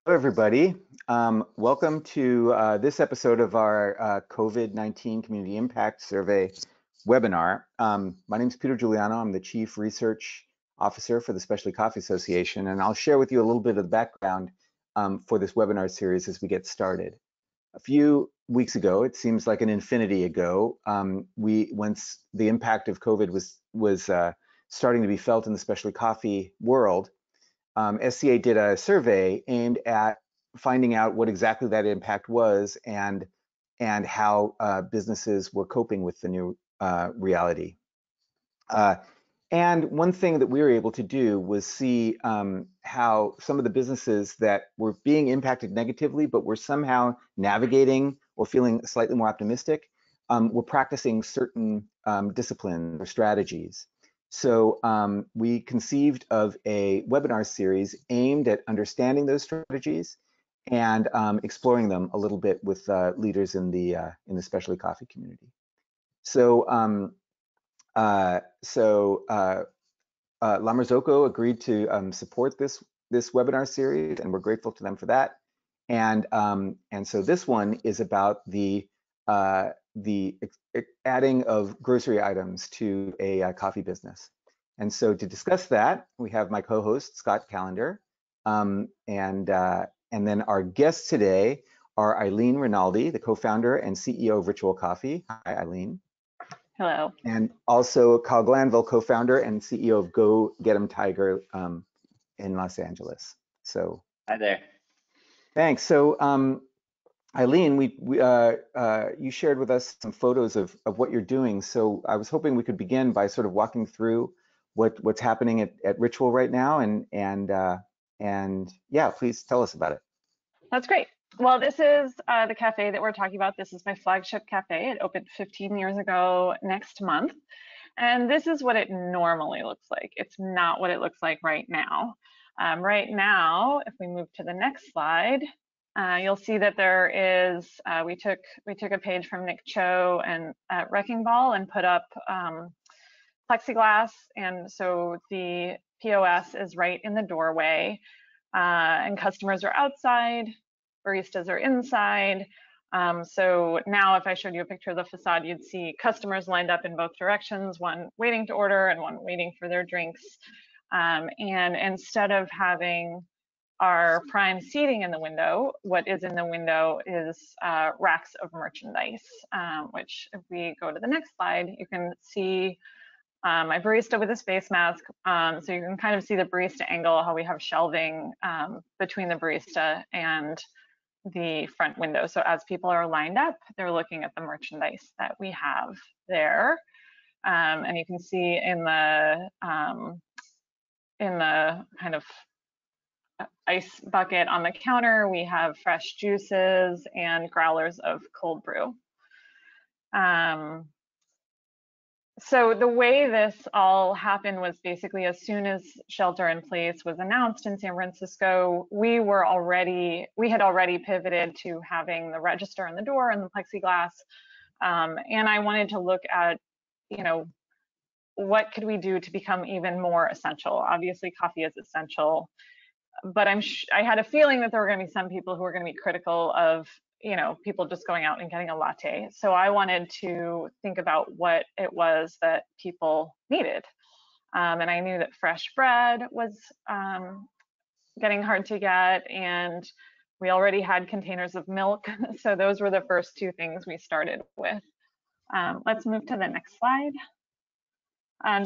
Hello, everybody. Welcome to this episode of our COVID-19 Community Impact Survey webinar. My name is Peter Giuliano. I'm the Chief Research Officer for the Specialty Coffee Association, and I'll share with you a little bit of the background for this webinar series as we get started. A few weeks ago, it seems like an infinity ago, once the impact of COVID was starting to be felt in the specialty coffee world, SCA did a survey aimed at finding out what exactly that impact was and how businesses were coping with the new reality. And one thing that we were able to do was see how some of the businesses that were being impacted negatively but were somehow navigating or feeling slightly more optimistic were practicing certain disciplines or strategies. So we conceived of a webinar series aimed at understanding those strategies and exploring them a little bit with leaders in the specialty coffee community. So La Marzocco agreed to support this webinar series, and we're grateful to them for that. And so this one is about the adding of grocery items to a coffee business. And so to discuss that, we have my co-host, Scott Callender. And then our guests today are Eileen Rinaldi, the co-founder and CEO of Ritual Coffee. Hi, Eileen. Hello. And also Kyle Glanville, co-founder and CEO of Go Get 'em Tiger in Los Angeles. So hi there. Thanks. So Eileen, you shared with us some photos of what you're doing. So I was hoping we could begin by sort of walking through what's happening at Ritual right now, and yeah, please tell us about it. That's great. Well, this is the cafe that we're talking about. This is my flagship cafe. It opened 15 years ago next month. And this is what it normally looks like. It's not what it looks like right now. Right now, if we move to the next slide, you'll see that there is, we took a page from Nick Cho and Wrecking Ball and put up plexiglass. And so the POS is right in the doorway, and customers are outside, baristas are inside. So now if I showed you a picture of the facade, you'd see customers lined up in both directions, one waiting to order and one waiting for their drinks. And instead of having our prime seating in the window, what is in the window is racks of merchandise, which if we go to the next slide, you can see my barista with his face mask. So you can kind of see the barista angle, how we have shelving between the barista and the front window. So as people are lined up, they're looking at the merchandise that we have there. And you can see in the kind of ice bucket on the counter, we have fresh juices and growlers of cold brew. So the way this all happened was basically as soon as shelter in place was announced in San Francisco, we had already pivoted to having the register in the door and the plexiglass. And I wanted to look at, what could we do to become even more essential? Obviously, coffee is essential, but I had a feeling that there were going to be some people who were going to be critical of people just going out and getting a latte. So I wanted to think about what it was that people needed. And I knew that fresh bread was getting hard to get, and we already had containers of milk. So those were the first two things we started with. Let's move to the next slide.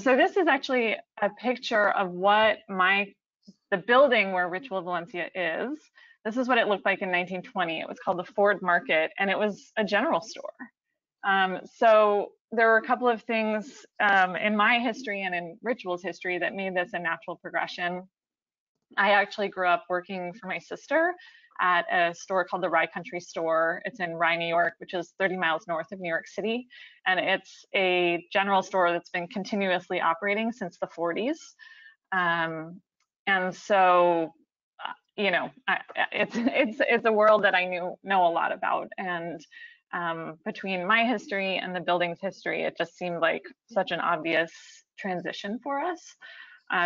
So this is actually a picture of what the building where Ritual Valencia is. This is what it looked like in 1920. It was called the Ford Market, and it was a general store. So there were a couple of things in my history and in Ritual's history that made this a natural progression. I actually grew up working for my sister at a store called the Rye Country Store. It's in Rye, New York, which is 30 miles north of New York City. And it's a general store that's been continuously operating since the 40s. And so, it's a world that I know a lot about. And between my history and the building's history, it just seemed like such an obvious transition for us.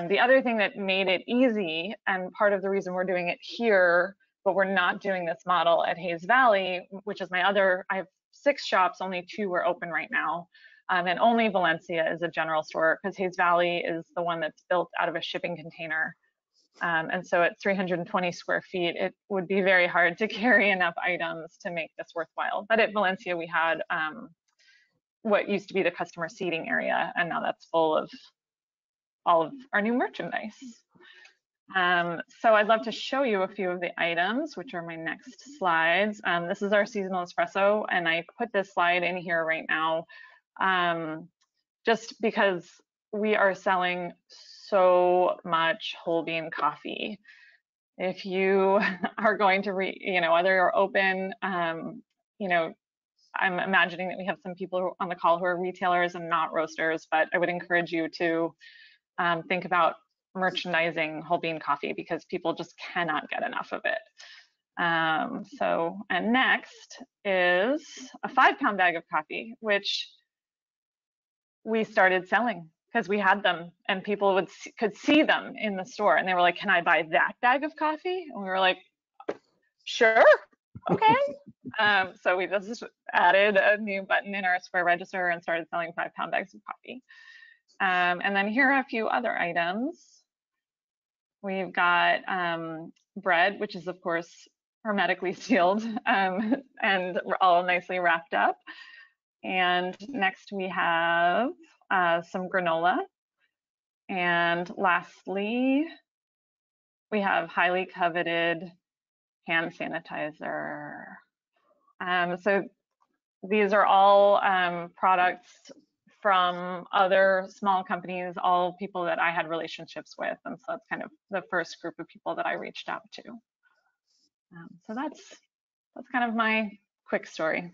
The other thing that made it easy, and part of the reason we're doing it here but we're not doing this model at Hayes Valley, which is I have 6 shops, only 2 are open right now. And only Valencia is a general store, because Hayes Valley is the one that's built out of a shipping container. And so at 320 square feet, it would be very hard to carry enough items to make this worthwhile. But at Valencia, we had what used to be the customer seating area, and now that's full of all of our new merchandise. So I'd love to show you a few of the items, which are my next slides. This is our seasonal espresso, and I put this slide in here right now just because we are selling so much whole bean coffee. If you are going to whether you're open, you know, I'm imagining that we have some people on the call who are retailers and not roasters, but I would encourage you to think about merchandising whole bean coffee, because people just cannot get enough of it. And next is a 5-pound bag of coffee, which we started selling because we had them and people could see them in the store, and they were like, "Can I buy that bag of coffee?" And we were like, "Sure, okay." So we just added a new button in our Square register and started selling 5-pound bags of coffee. And then here are a few other items. We've got bread, which is of course hermetically sealed and all nicely wrapped up. And next we have some granola. And lastly, we have highly coveted hand sanitizer. So these are all products from other small companies, all people that I had relationships with. And so that's kind of the first group of people that I reached out to. So that's kind of my quick story.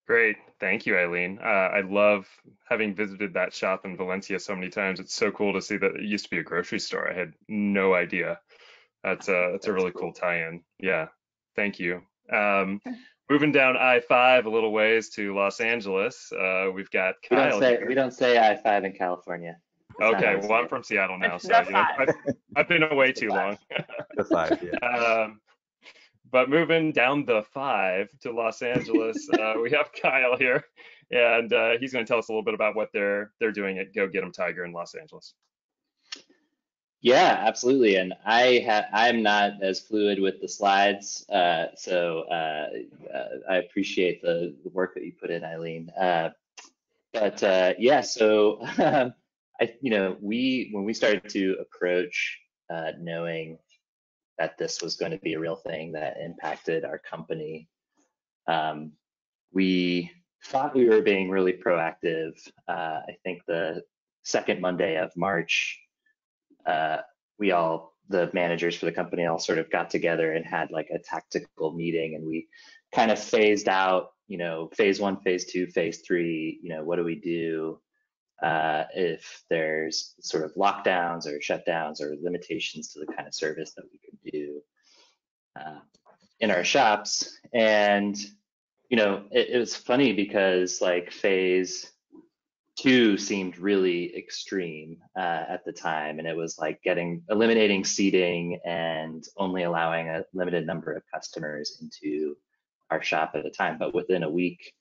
Great, thank you, Eileen. I love having visited that shop in Valencia so many times. It's so cool to see that it used to be a grocery store. I had no idea. That's a really cool tie-in. Yeah, thank you. Moving down I-5 a little ways to Los Angeles, we've got Kyle. We don't say I-5 in California. Okay, well, I'm from Seattle now, so you know, I've been away too long. The 5, yeah. But moving down the 5 to Los Angeles, we have Kyle here, and he's going to tell us a little bit about what they're doing at Go Get 'Em Tiger in Los Angeles. Yeah, absolutely. And I'm not as fluid with the slides, so I appreciate the work that you put in, Eileen. Yeah, so when we started to approach knowing that this was going to be a real thing that impacted our company, we thought we were being really proactive. I think the second Monday of March, the managers for the company all sort of got together and had like a tactical meeting, and we kind of phased out, phase 1, phase 2, phase 3, what do we do if there's sort of lockdowns or shutdowns or limitations to the kind of service that we could do in our shops. And, it was funny because like phase 2 seemed really extreme at the time, and it was like eliminating seating and only allowing a limited number of customers into our shop at a time. But within a week,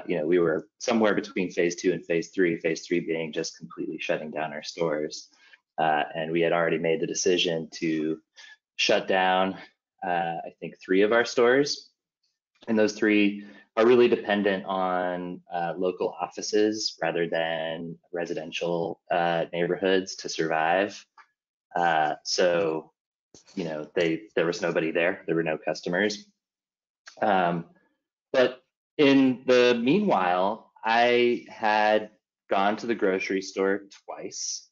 we were somewhere between phase 2 and phase 3, phase 3 being just completely shutting down our stores. And we had already made the decision to shut down, I think, 3 of our stores. And those 3 are really dependent on local offices rather than residential neighborhoods to survive. So, there was nobody there. There were no customers. But in the meanwhile, I had gone to the grocery store twice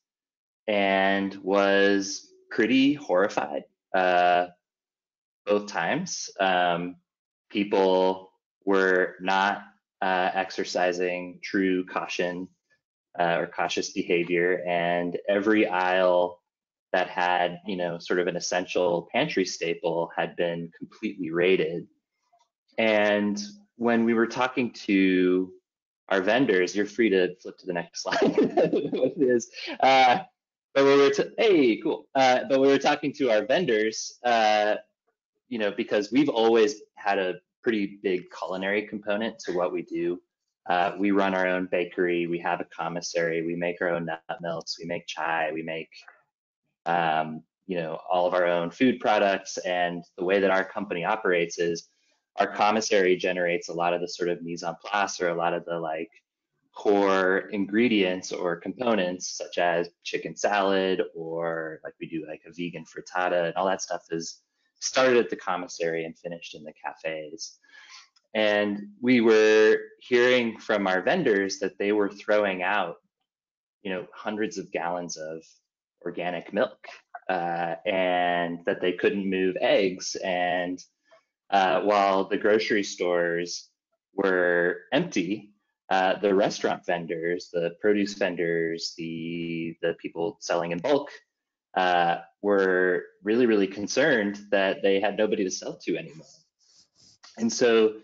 and was pretty horrified both times. People were not exercising true caution or cautious behavior, and every aisle that had, sort of an essential pantry staple had been completely raided. And when we were talking to our vendors, you're free to flip to the next slide. What it is. but hey, cool. But we were talking to our vendors, you know, because we've always had a pretty big culinary component to what we do. We run our own bakery. We have a commissary. We make our own nut milks. We make chai. We make, you know, all of our own food products. And the way that our company operates is our commissary generates a lot of the sort of mise en place, or a lot of the like core ingredients or components, such as chicken salad, or like we do like a vegan frittata, and all that stuff is started at the commissary and finished in the cafes. And we were hearing from our vendors that they were throwing out, you know, hundreds of gallons of organic milk, and that they couldn't move eggs. And while the grocery stores were empty, the restaurant vendors, the produce vendors, the people selling in bulk were really, really concerned that they had nobody to sell to anymore. And so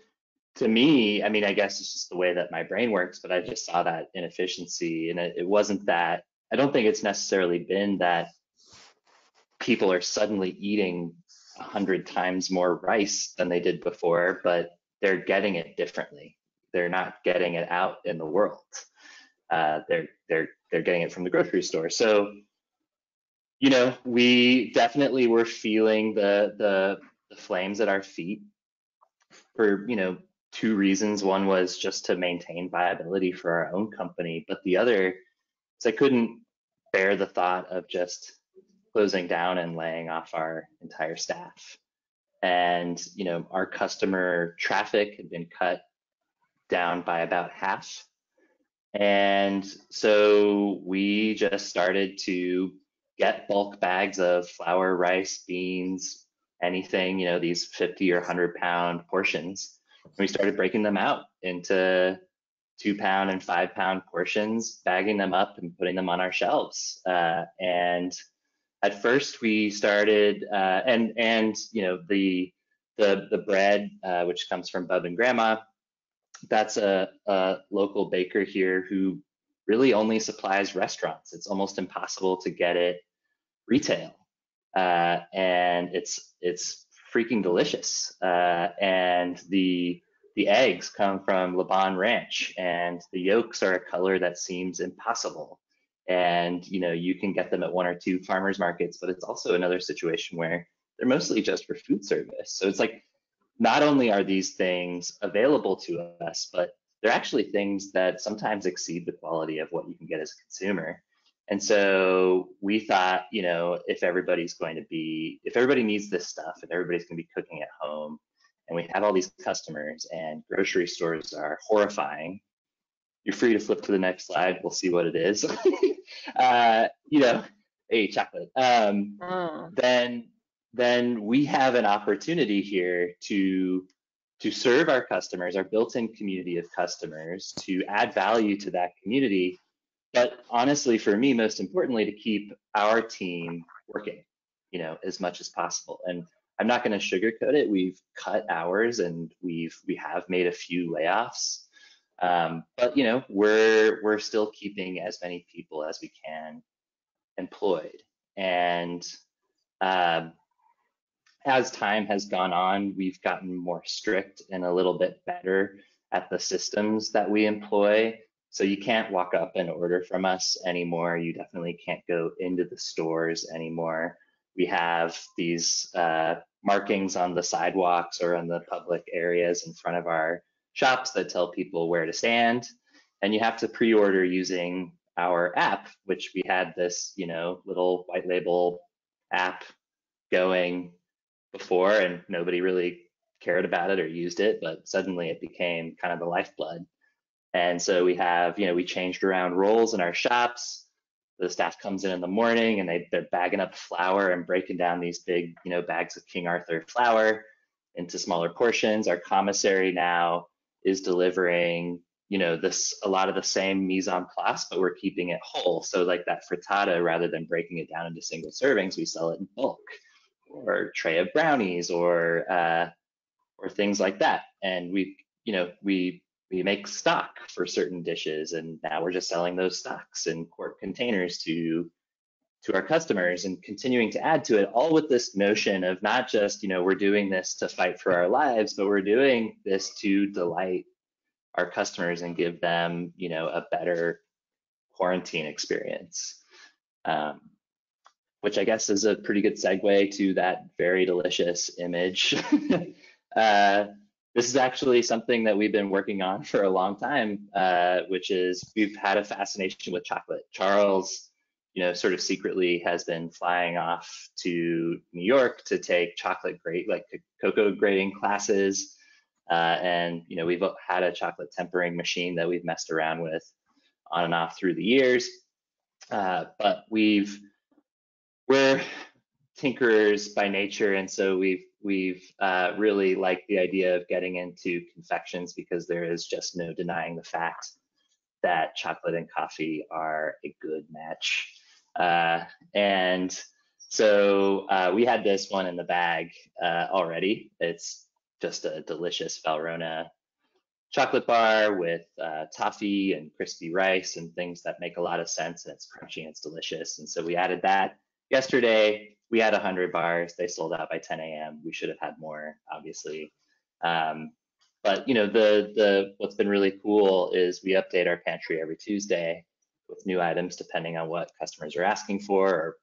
to me, I mean, I guess it's just the way that my brain works, but I just saw that inefficiency. And it wasn't that, I don't think it's necessarily been that people are suddenly eating 100 times more rice than they did before, but they're getting it differently. They're not getting it out in the world. They're getting it from the grocery store. So, you know, we definitely were feeling the flames at our feet for, you know, two reasons. One was just to maintain viability for our own company, but the other is I couldn't bear the thought of just closing down and laying off our entire staff. And, you know, our customer traffic had been cut down by about half. And so we just started to get bulk bags of flour, rice, beans, anything, you know, these 50 or 100 pound portions. And we started breaking them out into 2 pound and 5 pound portions, bagging them up and putting them on our shelves. And at first we started, and you know, the bread, which comes from Bub and Grandma, that's a local baker here who really only supplies restaurants. It's almost impossible to get it retail, and it's freaking delicious. And the eggs come from Laban Ranch, and the yolks are a color that seems impossible. And you know, you can get them at 1 or 2 farmers markets, but it's also another situation where they're mostly just for food service. So it's like, not only are these things available to us, but they're actually things that sometimes exceed the quality of what you can get as a consumer. And so we thought, you know, if everybody needs this stuff, if everybody's going to be cooking at home, and we have all these customers, and grocery stores are horrifying. You're free to flip to the next slide. We'll see what it is. You know, hey, chocolate. Then we have an opportunity here to serve our customers, our built-in community of customers, to add value to that community. But honestly, for me, most importantly, to keep our team working, you know, as much as possible. And I'm not going to sugarcoat it. We've cut hours, and we have made a few layoffs. But you know, we're still keeping as many people as we can employed. And as time has gone on, we've gotten more strict and a little bit better at the systems that we employ. So you can't walk up and order from us anymore. You definitely can't go into the stores anymore. We have these markings on the sidewalks or on the public areas in front of our shops that tell people where to stand. And you have to pre-order using our app, which we had this, you know, little white label app going before, and nobody really cared about it or used it, but suddenly it became kind of the lifeblood. And so we have, you know, we changed around roles in our shops. The staff comes in the morning, and they're bagging up flour and breaking down these big, you know, bags of King Arthur flour into smaller portions. Our commissary now is delivering, you know, a lot of the same mise en place, but we're keeping it whole. So like that frittata, rather than breaking it down into single servings, we sell it in bulk, or tray of brownies, or things like that. And we make stock for certain dishes, and now we're just selling those stocks in quart containers to to our customers and continuing to add to it, all with this notion of not just, we're doing this to fight for our lives, but we're doing this to delight our customers and give them, a better quarantine experience. Which I guess is a pretty good segue to that very delicious image. This is actually something that we've been working on for a long time, which is we've had a fascination with chocolate. Charles, sort of secretly has been flying off to New York to take cocoa grading classes. And, we've had a chocolate tempering machine that we've messed around with on and off through the years. But we're tinkerers by nature, and so we've really liked the idea of getting into confections because there is just no denying the fact that chocolate and coffee are a good match. And so we had this one in the bag already. It's just a delicious Valrhona chocolate bar with toffee and crispy rice and things that make a lot of sense, and it's crunchy and it's delicious. And so we added that. Yesterday, we had 100 bars. They sold out by 10 a.m. We should have had more, obviously. But what's been really cool is we update our pantry every Tuesday with new items depending on what customers are asking for or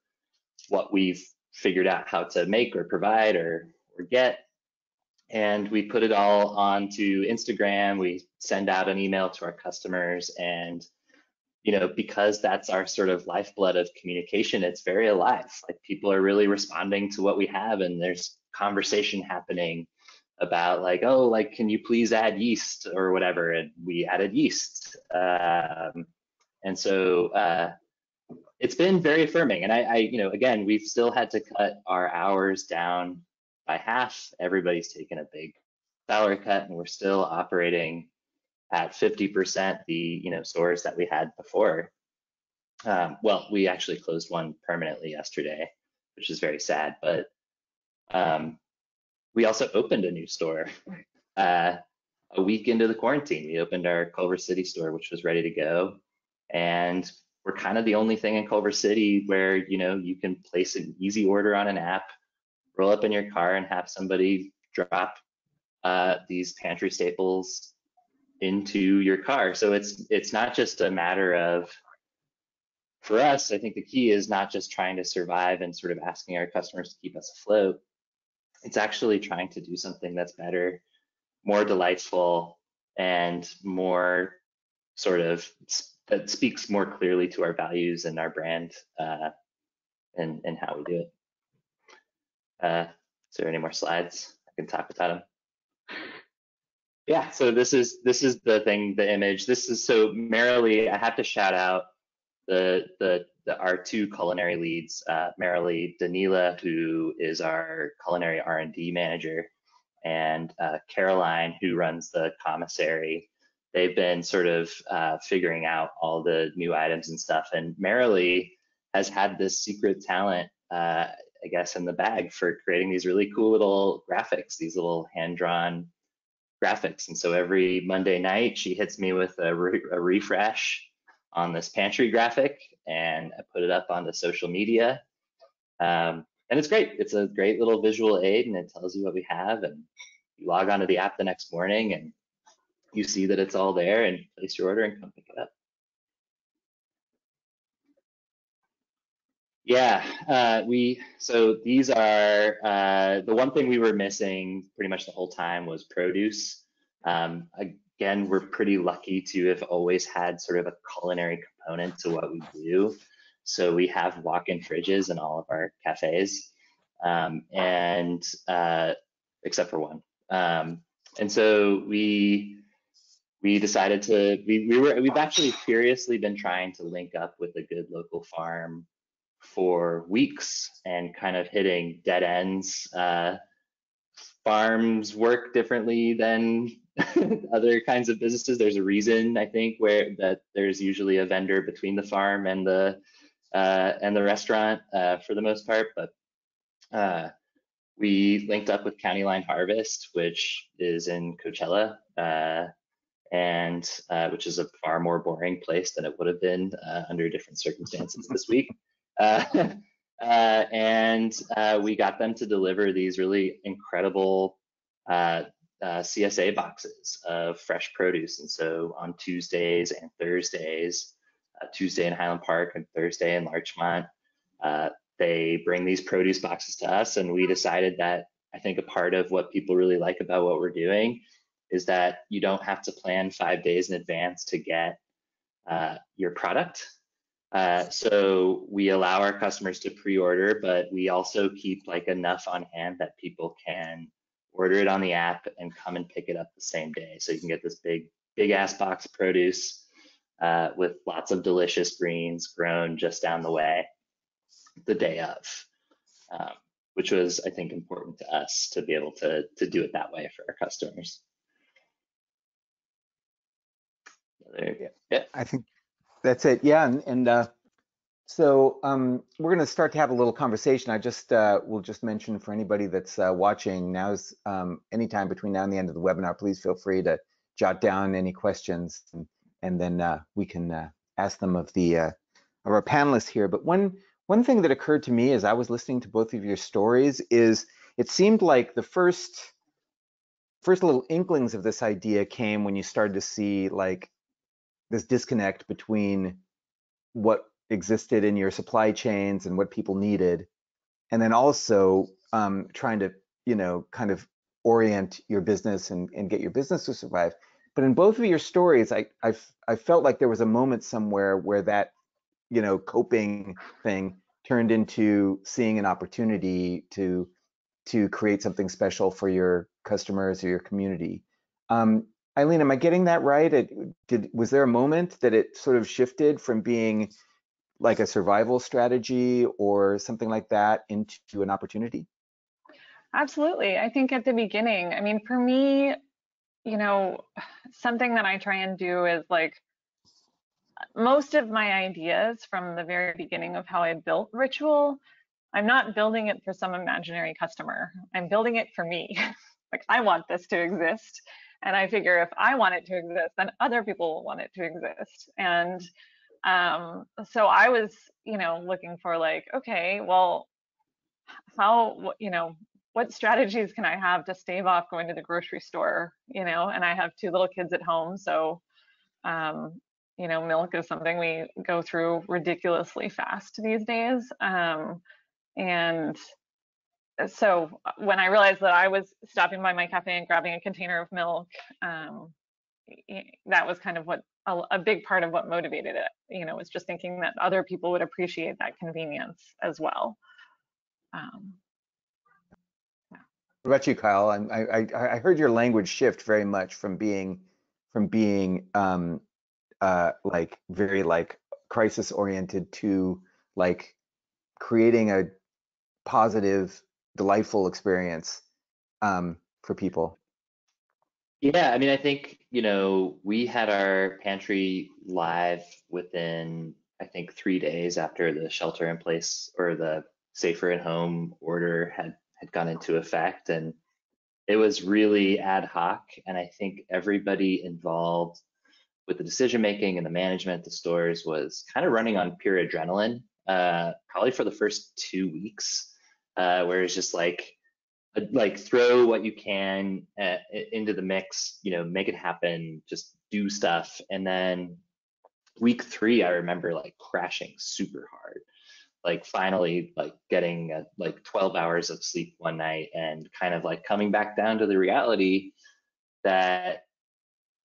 what we've figured out how to make or provide or get. And we put it all onto Instagram. We send out an email to our customers, and because that's our sort of lifeblood of communication, it's very alive. Like, people are really responding to what we have, and there's conversation happening about can you please add yeast or whatever, and we added yeast. And so it's been very affirming. And I again, we've still had to cut our hours down by half. Everybody's taken a big salary cut, and we're still operating at 50% the stores that we had before. Well, we actually closed one permanently yesterday, which is very sad. But we also opened a new store a week into the quarantine. We opened our Culver City store, which was ready to go, and we're kind of the only thing in Culver City where you can place an easy order on an app, roll up in your car, and have somebody drop these pantry staples into your car. So it's not just a matter of, for us, I think the key is not just trying to survive and sort of asking our customers to keep us afloat. It's actually trying to do something that's better, more delightful, and more sort of that speaks more clearly to our values and our brand and how we do it. Is there any more slides? I can talk without them. Yeah, so this is the thing, the image. This is so Marilee. I have to shout out our two culinary leads, Marilee Danila, who is our culinary R&D manager, and Caroline, who runs the commissary. They've been sort of figuring out all the new items and stuff. And Marilee has had this secret talent, I guess, in the bag for creating these really cool little graphics, these little hand-drawn graphics. And so every Monday night, she hits me with a refresh on this pantry graphic, and I put it up onto social media. And it's great. It's a great little visual aid, and it tells you what we have. And you log onto the app the next morning, and you see that it's all there, and place your order and come pick it up. Yeah, so these are, the one thing we were missing pretty much the whole time was produce. Again, we're pretty lucky to have always had sort of a culinary component to what we do. So we have walk-in fridges in all of our cafes, and except for one. And so we decided to, we've actually furiously been trying to link up with a good local farm for weeks and kind of hitting dead ends. Farms work differently than other kinds of businesses. There's a reason, I think, that there's usually a vendor between the farm and the restaurant for the most part. But we linked up with County Line Harvest, which is in Coachella, and which is a far more boring place than it would have been under different circumstances this week. And we got them to deliver these really incredible CSA boxes of fresh produce. And so on Tuesdays and Thursdays, Tuesday in Highland Park and Thursday in Larchmont, they bring these produce boxes to us, and we decided that I think a part of what people really like about what we're doing is that you don't have to plan 5 days in advance to get your product. So we allow our customers to pre-order, but we also keep like enough on hand that people can order it on the app and come and pick it up the same day. So you can get this big ass box of produce with lots of delicious greens grown just down the way the day of, which was, I think, important to us to be able to do it that way for our customers. Yeah. I think that's it. Yeah, so we're going to start to have a little conversation. I just will just mention for anybody that's watching, now's anytime between now and the end of the webinar, please feel free to jot down any questions, and then we can ask them of our panelists here. But one thing that occurred to me as I was listening to both of your stories is it seemed like the first little inklings of this idea came when you started to see like this disconnect between what existed in your supply chains and what people needed, and then also trying to, kind of orient your business and get your business to survive. But in both of your stories, I felt like there was a moment somewhere where that, coping thing turned into seeing an opportunity to create something special for your customers or your community. Eileen, am I getting that right? Was there a moment that it sort of shifted from being like a survival strategy or something like that into an opportunity? Absolutely. I think at the beginning, I mean, for me, something that I try and do is like most of my ideas from the very beginning of how I built Ritual, I'm not building it for some imaginary customer. I'm building it for me. Like, I want this to exist. And I figure if I want it to exist, then other people will want it to exist. And so I was, looking for like, okay, well, what strategies can I have to stave off going to the grocery store, and I have 2 little kids at home. So, milk is something we go through ridiculously fast these days. And so when I realized that I was stopping by my cafe and grabbing a container of milk, that was kind of what a big part of what motivated it, was just thinking that other people would appreciate that convenience as well. What about you, Kyle? I heard your language shift very much from being like very like crisis oriented to like creating a positive, delightful experience for people. Yeah, I mean, I think, we had our pantry live within, I think, 3 days after the shelter in place or the safer at home order had gone into effect. And it was really ad hoc. And I think everybody involved with the decision making and the management, the stores, was kind of running on pure adrenaline, probably for the first 2 weeks, where it's just like throw what you can into the mix, make it happen, just do stuff. And then week 3, I remember like crashing super hard, like finally like getting like 12 hours of sleep one night and kind of like coming back down to the reality that,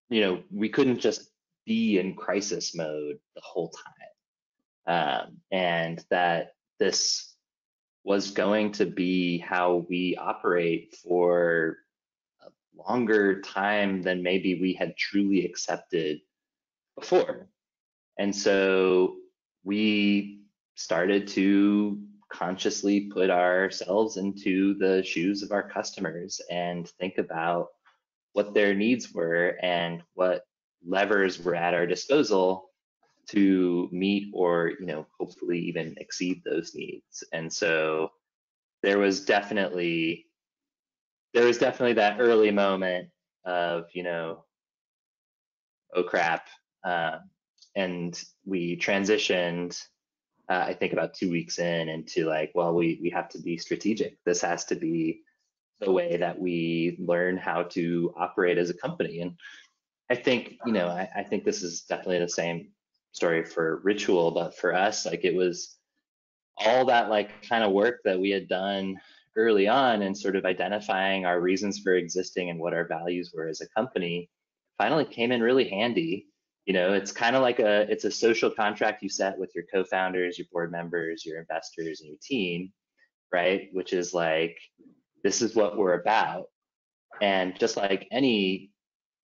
we couldn't just be in crisis mode the whole time. And that this was going to be how we operate for a longer time than maybe we had truly accepted before. And so we started to consciously put ourselves into the shoes of our customers and think about what their needs were and what levers were at our disposal to meet or, hopefully even exceed those needs. And so there was definitely that early moment of, oh crap. And we transitioned I think about 2 weeks in into like, well, we have to be strategic. This has to be the way that we learn how to operate as a company. And I think, I think this is definitely the same story for Ritual, but for us, like it was all that like kind of work that we had done early on and sort of identifying our reasons for existing and what our values were as a company finally came in really handy. It's kind of like it's a social contract you set with your co-founders, your board members, your investors, and your team, right? Which is like, this is what we're about. And just like any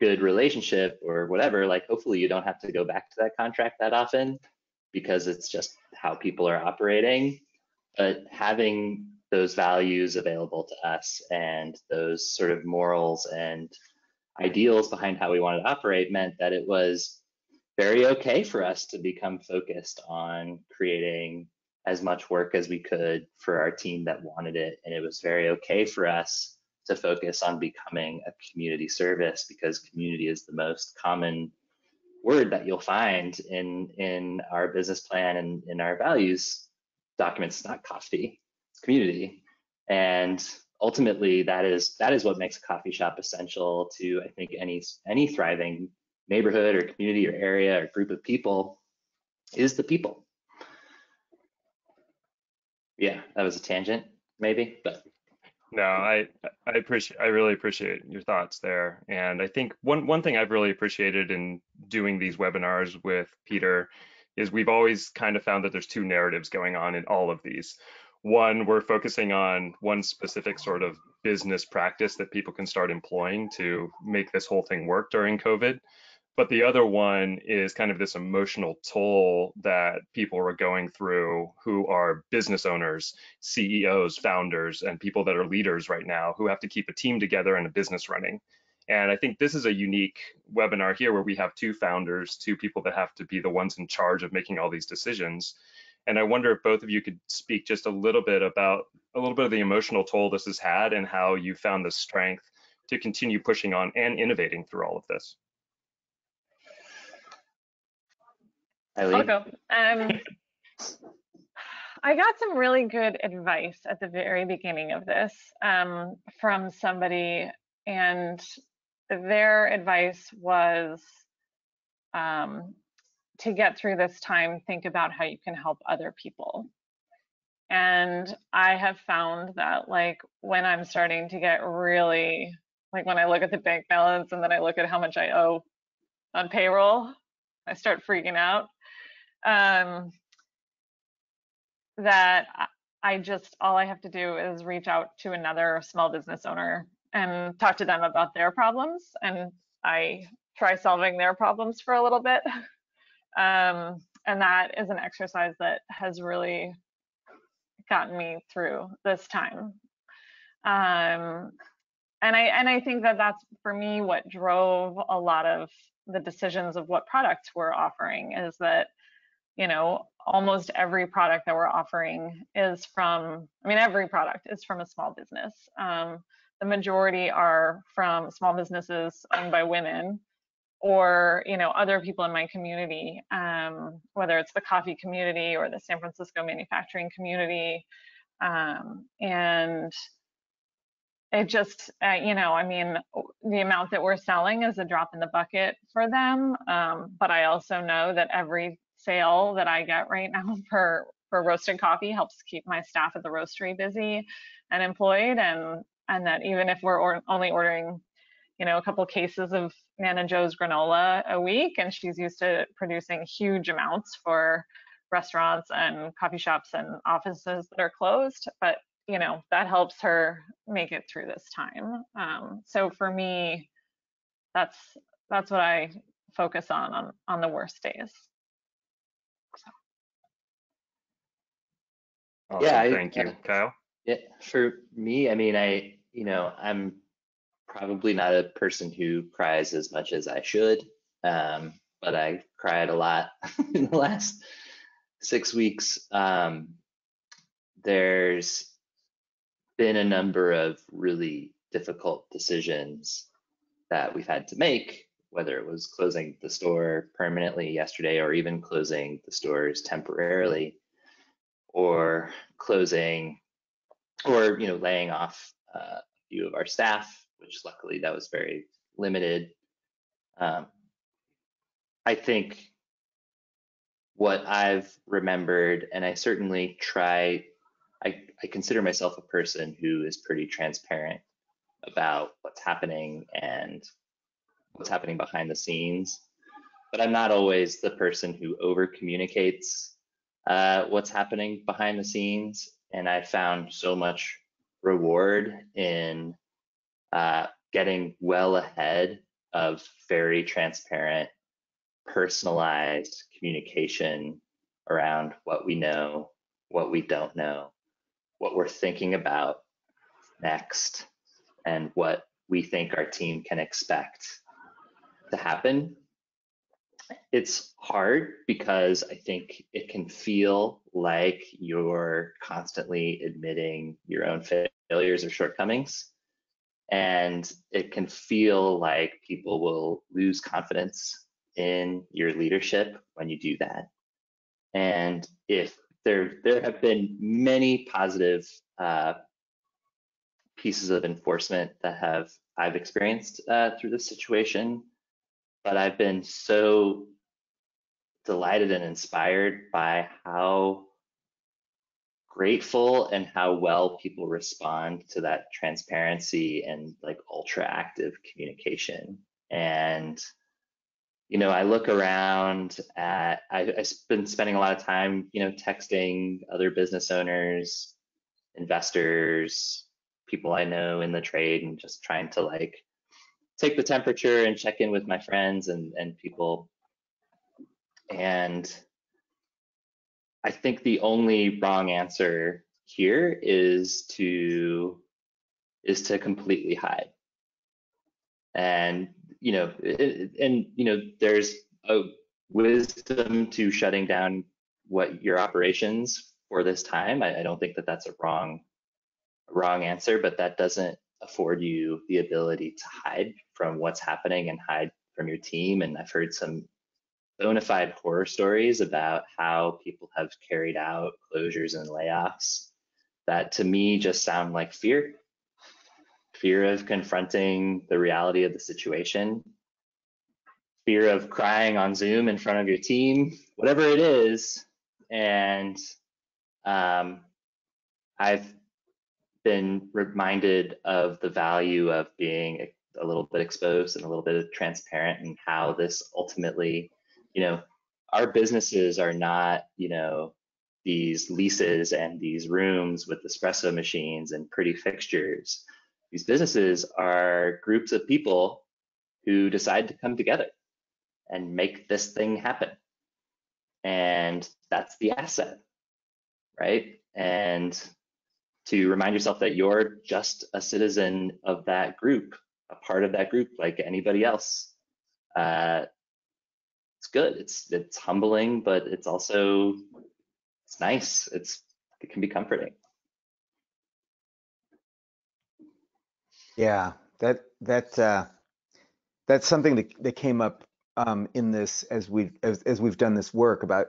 good relationship or whatever, like hopefully you don't have to go back to that contract that often because it's just how people are operating. But having those values available to us and those sort of morals and ideals behind how we wanted to operate meant that it was very okay for us to become focused on creating as much work as we could for our team that wanted it. And it was very okay for us to focus on becoming a community service because community is the most common word that you'll find in our business plan and in our values documents. It's not coffee, it's community. And ultimately that is what makes a coffee shop essential to, I think, any thriving neighborhood or community or area or group of people is the people. Yeah, that was a tangent maybe, but No, I really appreciate your thoughts there. And I think one thing I've really appreciated in doing these webinars with Peter is we've always kind of found that there's two narratives going on in all of these. One, we're focusing on one specific sort of business practice that people can start employing to make this whole thing work during COVID. But the other one is kind of this emotional toll that people are going through who are business owners, CEOs, founders, and people that are leaders right now who have to keep a team together and a business running. And I think this is a unique webinar here where we have two founders, two people that have to be the ones in charge of making all these decisions. And I wonder if both of you could speak just a little bit of the emotional toll this has had and how you found the strength to continue pushing on and innovating through all of this. I'll go. I got some really good advice at the very beginning of this from somebody, and their advice was to get through this time, think about how you can help other people. And I have found that like when I'm starting to get really, like when I look at the bank balance and then I look at how much I owe on payroll, I start freaking out. That all I have to do is reach out to another small business owner and talk to them about their problems, and I try solving their problems for a little bit. And that is an exercise that has really gotten me through this time. And I think that that's for me what drove a lot of the decisions of what products we're offering is that, almost every product that we're offering is every product is from a small business. The majority are from small businesses owned by women or, other people in my community, whether it's the coffee community or the San Francisco manufacturing community. And it just, the amount that we're selling is a drop in the bucket for them. But I also know that every sale that I get right now for roasted coffee helps keep my staff at the roastery busy and employed. And that even if we're only ordering, a couple cases of Nana Joe's granola a week, and she's used to producing huge amounts for restaurants and coffee shops and offices that are closed. But that helps her make it through this time. So for me, that's what I focus on the worst days. So. Awesome. Yeah, thank you, Kyle. Yeah, for me, I'm probably not a person who cries as much as I should, but I cried a lot in the last 6 weeks. There's been a number of really difficult decisions that we've had to make, whether it was closing the store permanently yesterday or even closing the stores temporarily. or closing, or laying off a few of our staff, which luckily that was very limited. I think what I've remembered, and I certainly try, I consider myself a person who is pretty transparent about what's happening and what's happening behind the scenes, but I'm not always the person who over communicates what's happening behind the scenes. And I found so much reward in getting well ahead of very transparent, personalized communication around what we know, what we don't know, what we're thinking about next, and what we think our team can expect to happen. It's hard because I think it can feel like you're constantly admitting your own failures or shortcomings. And it can feel like people will lose confidence in your leadership when you do that. And if there have been many positive pieces of enforcement that I've experienced through this situation, but I've been so delighted and inspired by how grateful and how well people respond to that transparency and like ultra active communication. And I look around at, I've been spending a lot of time, texting other business owners, investors, people I know in the trade, and just trying to like take the temperature and check in with my friends and people. And I think the only wrong answer here is to completely hide. And there's a wisdom to shutting down your operations for this time. I don't think that that's a wrong answer, but that doesn't afford you the ability to hide from what's happening and hide from your team. And I've heard some bona fide horror stories about how people have carried out closures and layoffs that to me just sound like fear of confronting the reality of the situation, fear of crying on Zoom in front of your team, whatever it is. And I've been reminded of the value of being a little bit exposed and a little bit transparent, and how this ultimately, our businesses are not, these leases and these rooms with espresso machines and pretty fixtures. These businesses are groups of people who decide to come together and make this thing happen. And that's the asset, right? And to remind yourself that you're just a citizen of that group, a part of that group like anybody else. It's good. It's humbling, but it's also, it's nice. It can be comforting. Yeah, that's something that came up in this as we've done this work about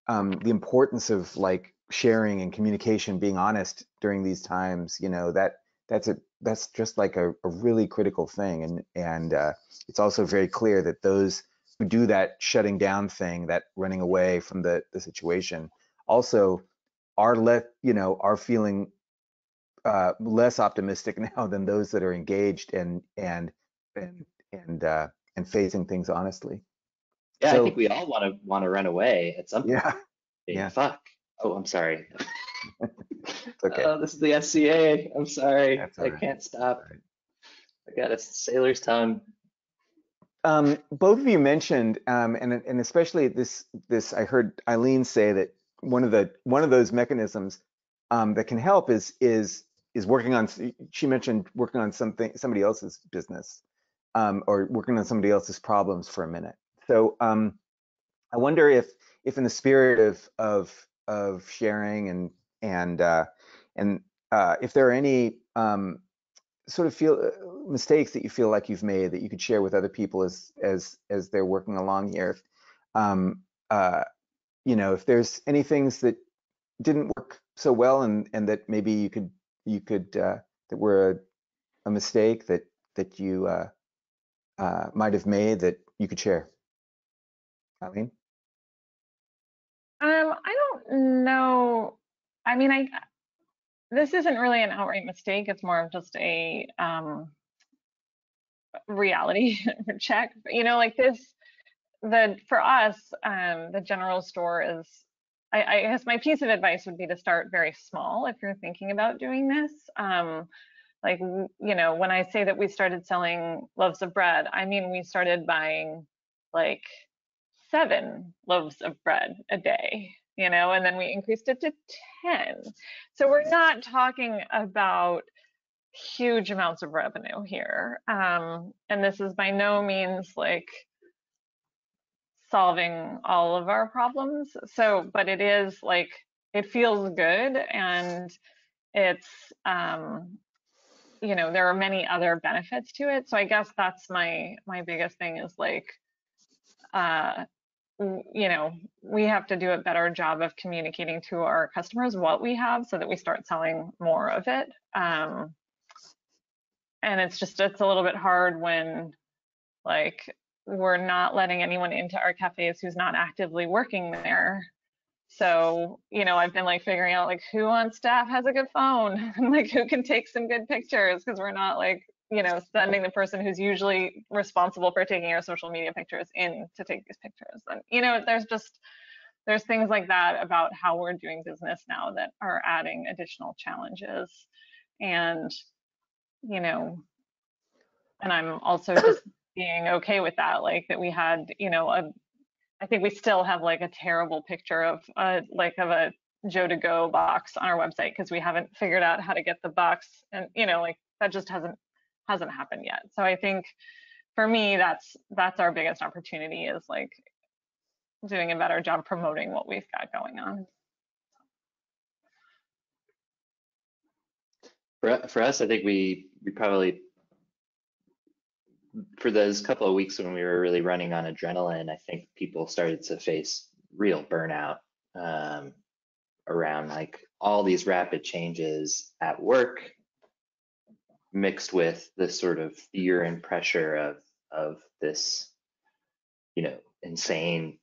the importance of like sharing and communication, being honest during these times. That's just like a really critical thing, and it's also very clear that those who do that shutting down thing, that running away from the situation, also are feeling less optimistic now than those that are engaged and facing things honestly. Yeah, So, I think we all want to run away at some point. yeah, Yeah. yeah. Fuck. Oh, I'm sorry. It's okay. Oh, this is the SCA. I'm sorry. That's all I right. can't stop. Right. I got a sailor's tongue. Both of you mentioned, and especially this, I heard Eileen say that one of those mechanisms that can help is working on. She mentioned working on somebody else's business, or working on somebody else's problems for a minute. So I wonder if in the spirit of sharing and if there are any sort of mistakes that you feel like you've made that you could share with other people as they're working along here. If there's any things that didn't work so well, and that maybe you could that were a mistake that you might have made that you could share? Eileen? I don't know. I mean, this isn't really an outright mistake. It's more of just a reality check. You know, like this, for us, the general store is, I guess my piece of advice would be to start very small if you're thinking about doing this. Like, you know, when I say that we started selling loaves of bread, I mean, we started buying like 7 loaves of bread a day, you know, and then we increased it to 10. So we're not talking about huge amounts of revenue here. And this is by no means like solving all of our problems. So, but it is like, it feels good, and it's, you know, there are many other benefits to it. So I guess that's my biggest thing is like, you know, we have to do a better job of communicating to our customers what we have so that we start selling more of it. And it's a little bit hard when like we're not letting anyone into our cafes who's not actively working there. So, you know, I've been like figuring out like who on staff has a good phone and like who can take some good pictures, because we're not like, you know, sending the person who's usually responsible for taking our social media pictures in to take these pictures. And, you know, there's things like that about how we're doing business now that are adding additional challenges. And, you know, and I'm also just being okay with that, like that we had, you know, I think we still have like a terrible picture of a Joe to go box on our website because we haven't figured out how to get the box, and you know, like that just hasn't happened yet. So I think for me, that's our biggest opportunity, is like doing a better job promoting what we've got going on. For us, I think we probably, for those couple of weeks when we were really running on adrenaline, I think people started to face real burnout around like all these rapid changes at work, mixed with this sort of fear and pressure of this, you know, insane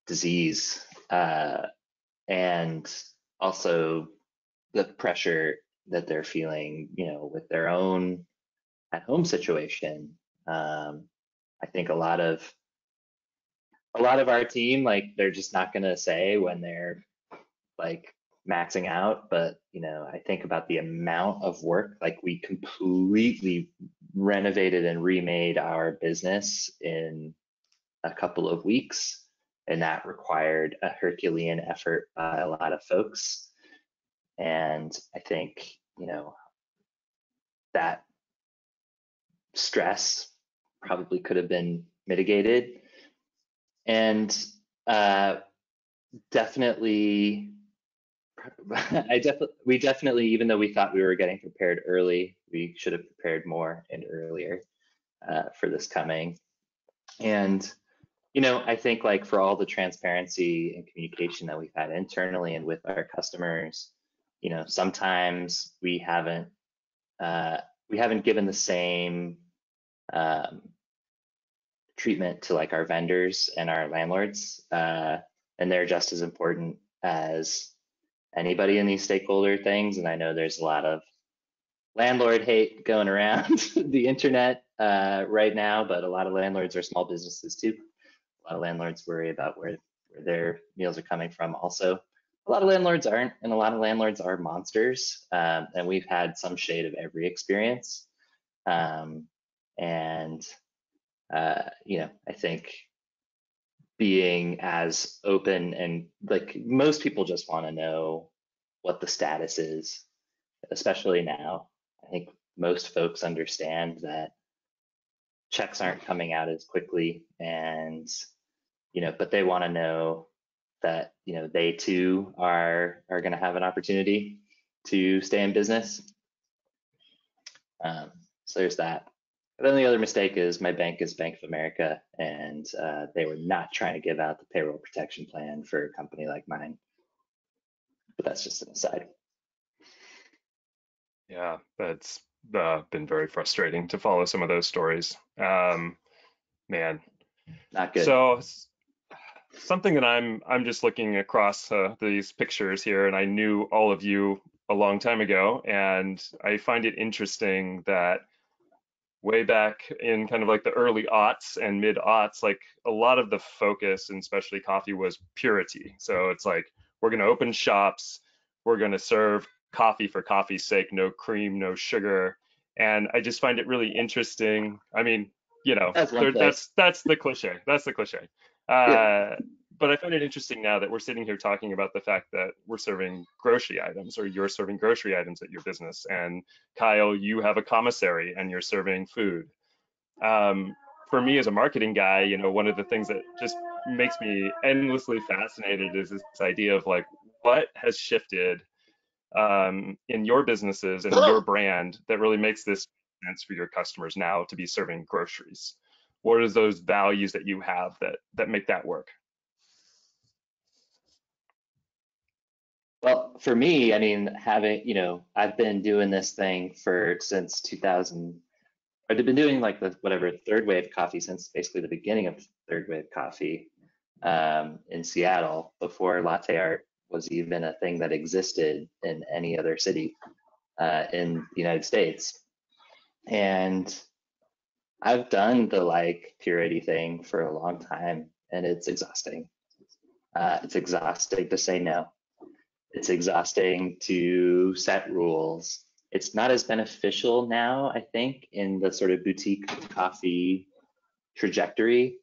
disease, and also the pressure that they're feeling, you know, with their own at-home situation. I think a lot of our team, like, they're just not going to say when they're like maxing out, but you know, I think about the amount of work, like we completely renovated and remade our business in a couple of weeks, and that required a Herculean effort by a lot of folks. And I think, you know, that stress probably could have been mitigated. And definitely, we definitely, even though we thought we were getting prepared early, we should have prepared more and earlier for this coming. And, you know, I think like for all the transparency and communication that we've had internally and with our customers, you know, sometimes we haven't given the same treatment to like our vendors and our landlords, and they're just as important as anybody in these stakeholder things. And I know there's a lot of landlord hate going around the internet right now, but a lot of landlords are small businesses too. A lot of landlords worry about where their meals are coming from also. A lot of landlords aren't, and a lot of landlords are monsters, and we've had some shade of every experience. You know, I think being as open, and like most people just want to know what the status is, especially now. I think most folks understand that checks aren't coming out as quickly, and you know, but they want to know that, you know, they too are going to have an opportunity to stay in business. So there's that. But then the other mistake is my bank is Bank of America, and they were not trying to give out the payroll protection plan for a company like mine. but that's just an aside. Yeah, that's been very frustrating to follow some of those stories. Man, Not good. so something that I'm just looking across these pictures here, and I knew all of you a long time ago, and I find it interesting that way back in kind of like the early aughts and mid aughts, like a lot of the focus in specialty coffee was purity. So it's like, we're going to open shops, we're going to serve coffee for coffee's sake, no cream, no sugar. And I just find it really interesting. I mean, you know, That's one place. that's the cliche. That's the cliche. Yeah. But I find it interesting now that we're sitting here talking about the fact that we're serving grocery items, or you're serving grocery items at your business. And Kyle, you have a commissary and you're serving food. For me as a marketing guy, you know, one of the things that just makes me endlessly fascinated is this idea of like, what has shifted in your businesses and your brand that really makes this sense for your customers now to be serving groceries? What are those values that you have that make that work? Well, for me, I mean, having, I've been doing this thing since 2000. I've been doing like the whatever third wave coffee since basically the beginning of third wave coffee in Seattle, before latte art was even a thing that existed in any other city in the United States. And I've done the like purity thing for a long time, and it's exhausting. It's exhausting to say no. It's exhausting to set rules. It's not as beneficial now, I think, in the sort of boutique coffee trajectory.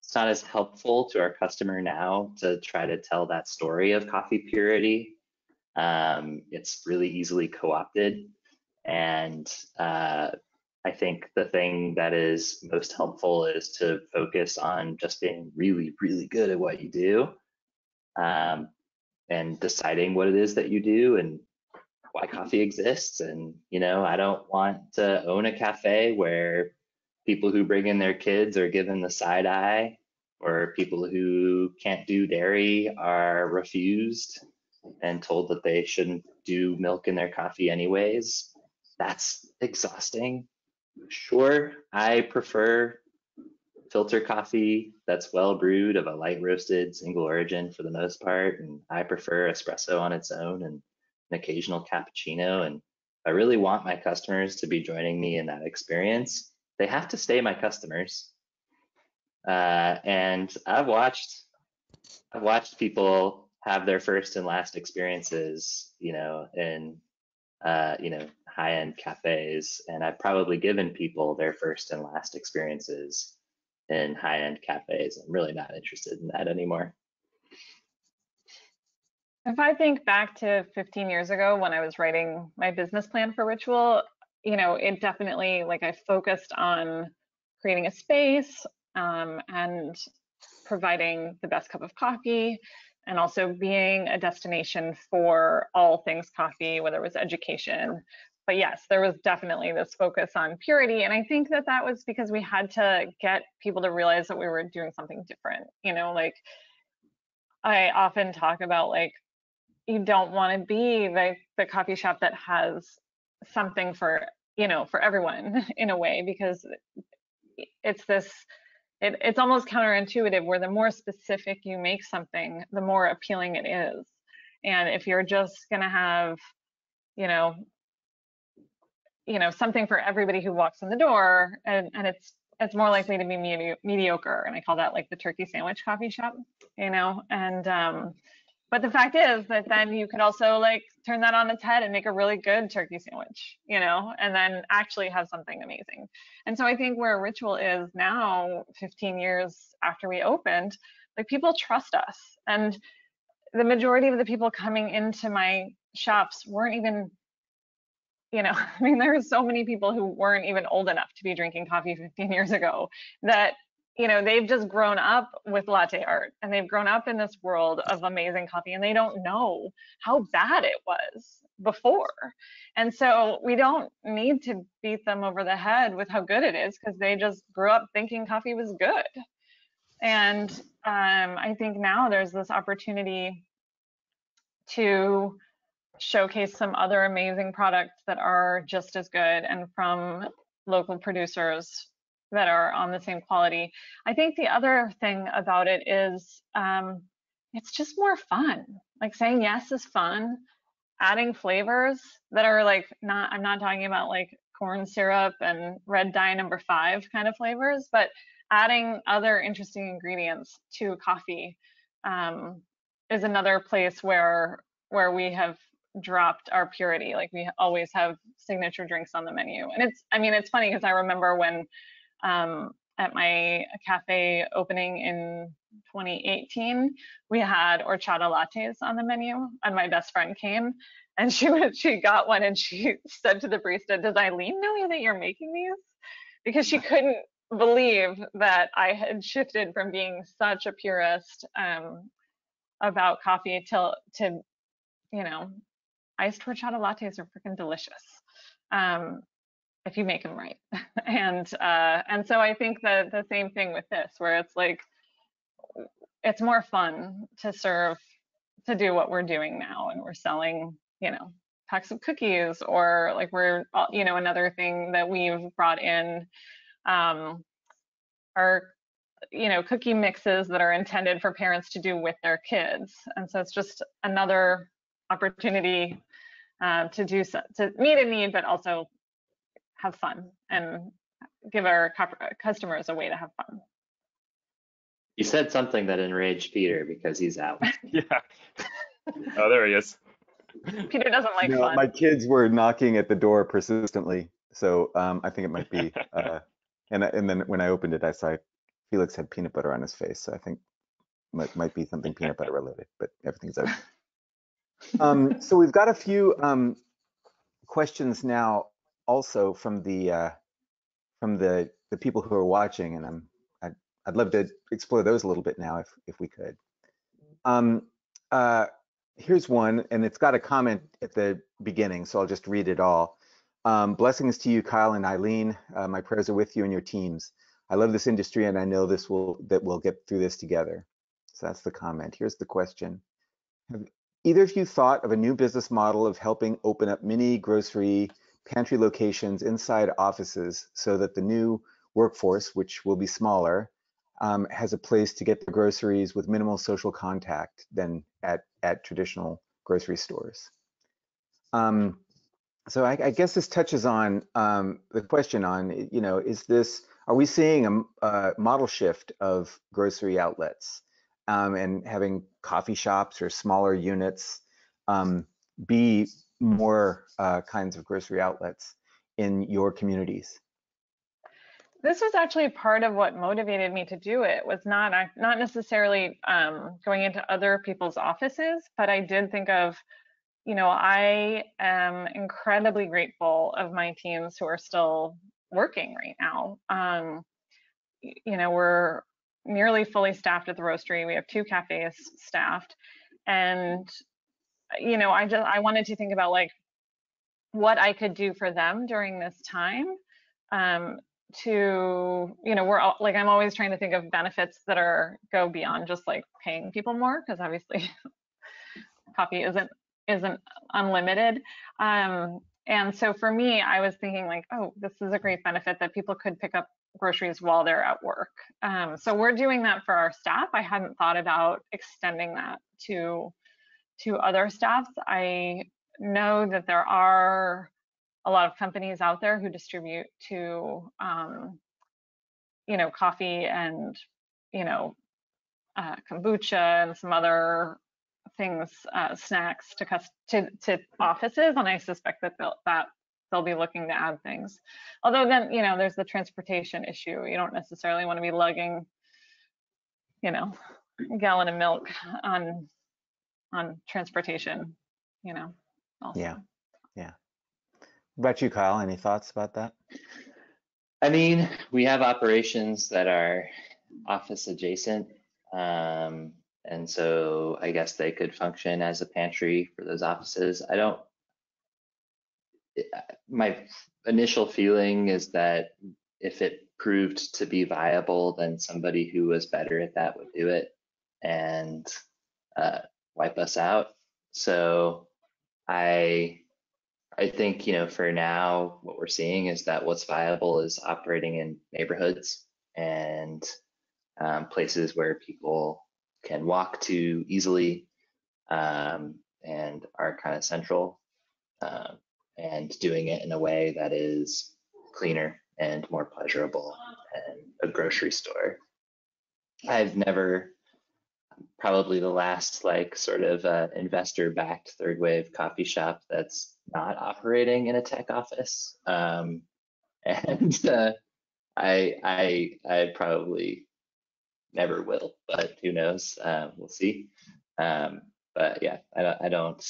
It's not as helpful to our customer now to try to tell that story of coffee purity. It's really easily co-opted. And I think the thing that is most helpful is to focus on just being really, really good at what you do. And deciding what it is that you do and why coffee exists. And, I don't want to own a cafe where people who bring in their kids are given the side eye, or people who can't do dairy are refused and told that they shouldn't do milk in their coffee anyways. That's exhausting. Sure, I prefer filter coffee that's well brewed, of a light roasted single origin for the most part, and I prefer espresso on its own and an occasional cappuccino. And I really want my customers to be joining me in that experience. They have to stay my customers. And I've watched people have their first and last experiences, in high-end cafes, and I've probably given people their first and last experiences in high-end cafes. I'm really not interested in that anymore. If I think back to 15 years ago when I was writing my business plan for Ritual, it definitely, like, I focused on creating a space and providing the best cup of coffee, and also being a destination for all things coffee, whether it was education. But yes, there was definitely this focus on purity. And I think that was because we had to get people to realize that we were doing something different. Like, I often talk about, like, you don't want to be the coffee shop that has something for everyone in a way, because it's almost counterintuitive, where the more specific you make something, the more appealing it is. And if you're just going to have something for everybody who walks in the door, and it's more likely to be mediocre. And I call that like the turkey sandwich coffee shop, and but the fact is that then you could also like turn that on its head and make a really good turkey sandwich, and then actually have something amazing. And so I think where Ritual is now, 15 years after we opened, like, people trust us. And the majority of the people coming into my shops weren't even, I mean, there are so many people who weren't even old enough to be drinking coffee 15 years ago that, they've just grown up with latte art, and they've grown up in this world of amazing coffee, and they don't know how bad it was before. And so we don't need to beat them over the head with how good it is, because they just grew up thinking coffee was good. And I think now there's this opportunity to showcase some other amazing products that are just as good and from local producers that are on the same quality. I think the other thing about it is it's just more fun. Like saying yes is fun. Adding flavors that are like I'm not talking about like corn syrup and red dye number 5 kind of flavors, but adding other interesting ingredients to coffee is another place where we have dropped our purity. Like we always have signature drinks on the menu. And it's funny because I remember when at my cafe opening in 2018, we had horchata lattes on the menu, and my best friend came and she got one and she said to the barista, "Does Eileen know that you're making these?" Because she couldn't believe that I had shifted from being such a purist about coffee to iced horchata lattes are freaking delicious if you make them right. And so I think that the same thing with this, where it's like it's more fun to do what we're doing now, and we're selling packs of cookies, or like we're another thing that we've brought in are cookie mixes that are intended for parents to do with their kids. And so it's just another opportunity to meet a need, but also have fun and give our customers a way to have fun. You said something that enraged Peter because he's out. Yeah. Oh, there he is. Peter doesn't like fun. My kids were knocking at the door persistently, so I think it might be. And then when I opened it, I saw Felix had peanut butter on his face, so I think it might be something peanut butter related, but everything's okay. So we've got a few questions now, also from the people who are watching, and I'd love to explore those a little bit now, if we could. Here's one, and it's got a comment at the beginning, so I'll just read it all. Blessings to you, Kyle and Eileen. My prayers are with you and your teams. I love this industry, and I know that we'll get through this together. So that's the comment. Here's the question. Have either of you thought of a new business model of helping open up mini grocery pantry locations inside offices so that the new workforce, which will be smaller, has a place to get the groceries with minimal social contact than at traditional grocery stores? So I guess this touches on the question on, are we seeing a model shift of grocery outlets and having coffee shops or smaller units be more kinds of grocery outlets in your communities? This was actually part of what motivated me to do it, was not necessarily going into other people's offices, but I did think of, I am incredibly grateful of my teams who are still working right now. We're nearly fully staffed at the roastery. We have 2 cafes staffed, and I wanted to think about like what I could do for them during this time. I'm always trying to think of benefits that go beyond just like paying people more, because obviously coffee isn't unlimited. And so for me, I was thinking like, oh, this is a great benefit that people could pick up groceries while they're at work. So we're doing that for our staff. I hadn't thought about extending that to other staffs. I know that there are a lot of companies out there who distribute to coffee and kombucha and some other things, snacks to offices, and I suspect that they'll be looking to add things. Although then there's the transportation issue. You don't necessarily want to be lugging a gallon of milk on transportation. Also. Yeah. What about you, Kyle? Any thoughts about that? I mean, we have operations that are office adjacent, and so I guess they could function as a pantry for those offices. My initial feeling is that if it proved to be viable, then somebody who was better at that would do it and wipe us out. So I think, you know, for now, what we're seeing is that what's viable is operating in neighborhoods and places where people can walk to easily and are kind of central, and doing it in a way that is cleaner and more pleasurable than a grocery store. I've never, probably the last like sort of investor-backed third wave coffee shop that's not operating in a tech office, and I probably never will, but who knows? We'll see. But yeah, I don't.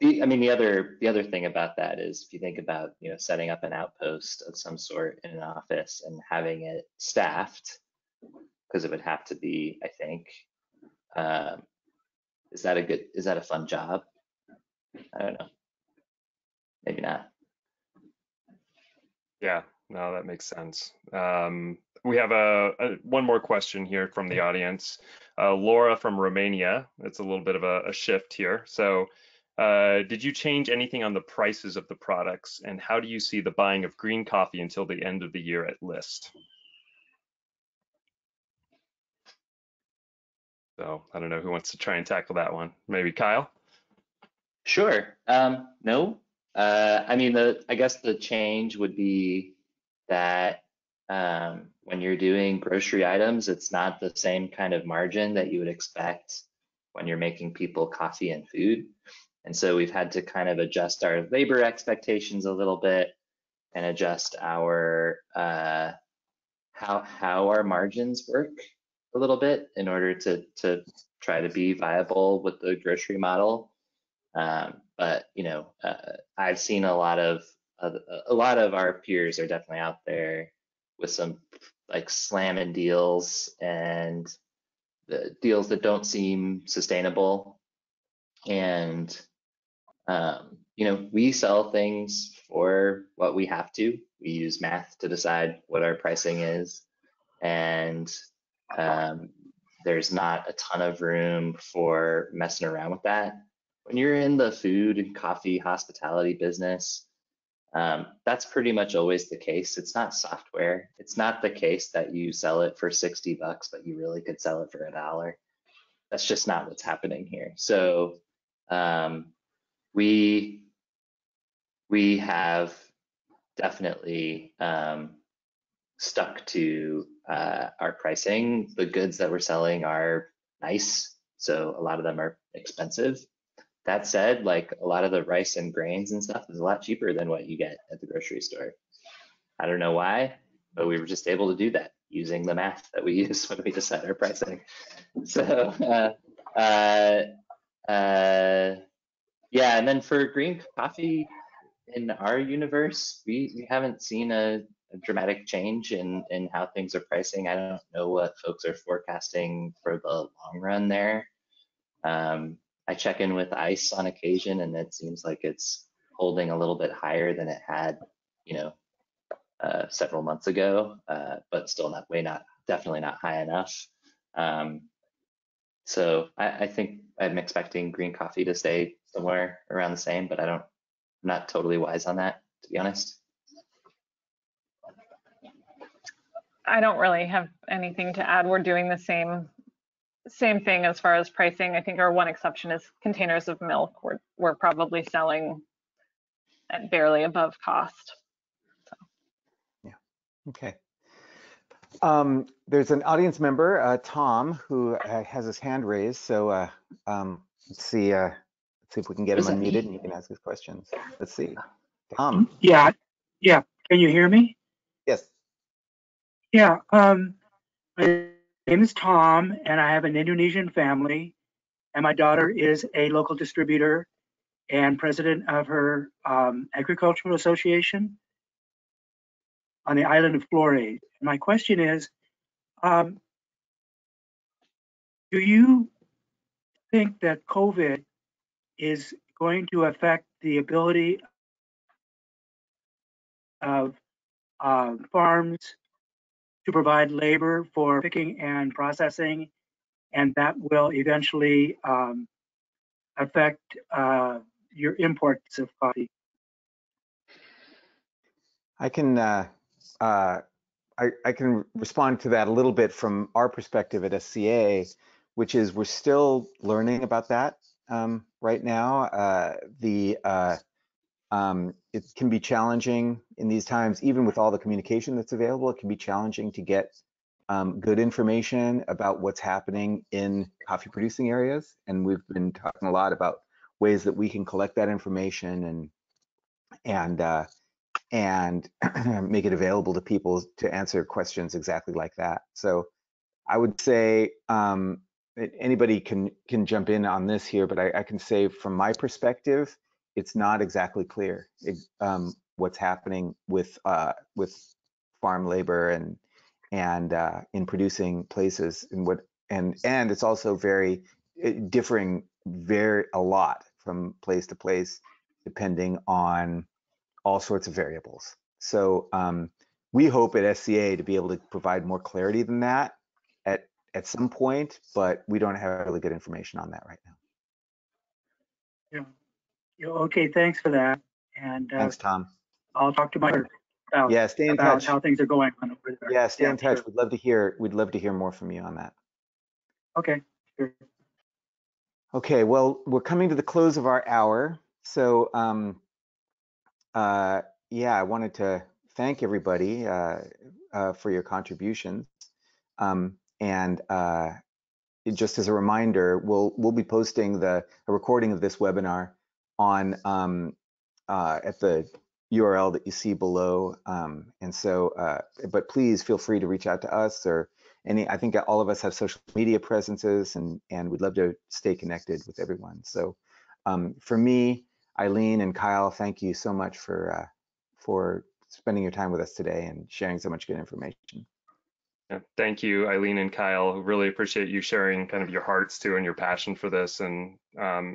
I mean, the other thing about that is if you think about, you know, setting up an outpost of some sort in an office and having it staffed, because it would have to be, I think. Is that a fun job? I don't know. Maybe not. Yeah, no, that makes sense. We have one more question here from the audience. Laura from Romania. It's a little bit of a shift here. So, did you change anything on the prices of the products, and how do you see the buying of green coffee until the end of the year at list? So I don't know who wants to try and tackle that one. Maybe Kyle? Sure. No. I mean, I guess the change would be that when you're doing grocery items, it's not the same kind of margin that you would expect when you're making people coffee and food. And so we've had to kind of adjust our labor expectations a little bit and adjust our how our margins work a little bit in order to try to be viable with the grocery model. But you know, I've seen a lot of our peers are definitely out there with some like slamming deals and the deals that don't seem sustainable. And you know, we sell things for what we have to. We use math to decide what our pricing is, and there's not a ton of room for messing around with that. When you're in the food and coffee hospitality business, that's pretty much always the case. It's not software. It's not the case that you sell it for $60, but you really could sell it for $1. That's just not what's happening here. So we have definitely stuck to our pricing. The goods that we're selling are nice, so a lot of them are expensive. That said, like a lot of the rice and grains and stuff is a lot cheaper than what you get at the grocery store. I don't know why, but we were just able to do that using the math that we use when we decide our pricing. So yeah, and then for green coffee in our universe, we haven't seen a dramatic change in how things are pricing. I don't know what folks are forecasting for the long run there. I check in with ICE on occasion, and it seems like it's holding a little bit higher than it had, you know, several months ago, but still definitely not high enough. So I think I'm expecting green coffee to stay somewhere around the same, but I'm not totally wise on that, to be honest. I don't really have anything to add. We're doing the same thing as far as pricing. I think our one exception is containers of milk. We're probably selling at barely above cost. So. Yeah. Okay. There's an audience member, Tom, who has his hand raised. So let's see if we can get him unmuted and he can ask his questions. Let's see. Tom. Yeah. Can you hear me? Yes. Yeah. My name is Tom, and I have an Indonesian family, and my daughter is a local distributor and president of her agricultural association on the island of Flores. My question is, do you think that COVID is going to affect the ability of farms to provide labor for picking and processing, and that will eventually affect your imports of coffee? I can I can respond to that a little bit from our perspective at SCA, which is we're still learning about that right now. It can be challenging in these times, even with all the communication that's available. It can be challenging to get good information about what's happening in coffee producing areas, and we've been talking a lot about ways that we can collect that information and make it available to people to answer questions exactly like that. So I would say anybody can jump in on this here, but I can say from my perspective, it's not exactly clear what's happening with farm labor and in producing places and it's also very differing a lot from place to place depending on all sorts of variables. So we hope at SCA to be able to provide more clarity than that at some point, but we don't have really good information on that right now. Yeah. Okay, thanks for that. And Thanks, Tom. I'll talk to my about, stay in about touch. how things are going on over there. Yeah, stay in touch. Sure. We'd love to hear more from you on that. Okay, sure. Okay, well, we're coming to the close of our hour. So yeah, I wanted to thank everybody for your contributions. And just as a reminder, we'll be posting a recording of this webinar on at the URL that you see below. And so, but please feel free to reach out to us or I think all of us have social media presences and we'd love to stay connected with everyone. So for me, Eileen and Kyle, thank you so much for spending your time with us today and sharing so much good information. Yeah, thank you, Eileen and Kyle. Really appreciate you sharing kind of your hearts too and your passion for this. And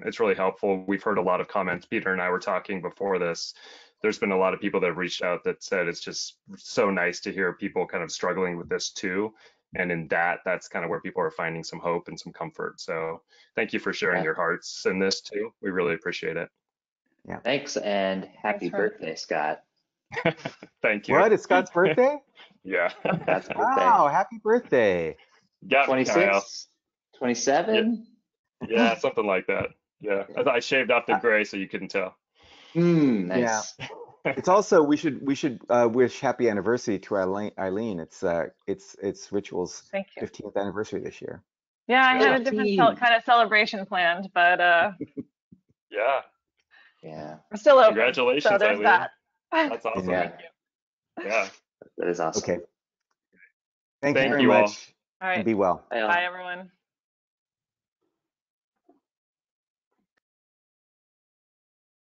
it's really helpful. We've heard a lot of comments. Peter and I were talking before this. There's been a lot of people that have reached out that said it's just so nice to hear people kind of struggling with this too. And in that's kind of where people are finding some hope and some comfort. So thank you for sharing your hearts in this too. We really appreciate it. Yeah. Thanks and happy birthday, Scott. Thank you. What? It's Scott's birthday? Yeah. Scott's birthday. Wow, happy birthday. Got 26, 27? Yeah, something like that. Yeah. I shaved off the gray so you couldn't tell. Nice. Yeah. It's also we should wish happy anniversary to Eileen. It's Ritual's 15th anniversary this year. Yeah, I had a different kind of celebration planned, but yeah. we're still open. Congratulations, so there's Eileen. that. That's awesome. Yeah. Yeah. That is awesome. Okay. Thank you very you much. all. All right. And be well. Bye, everyone.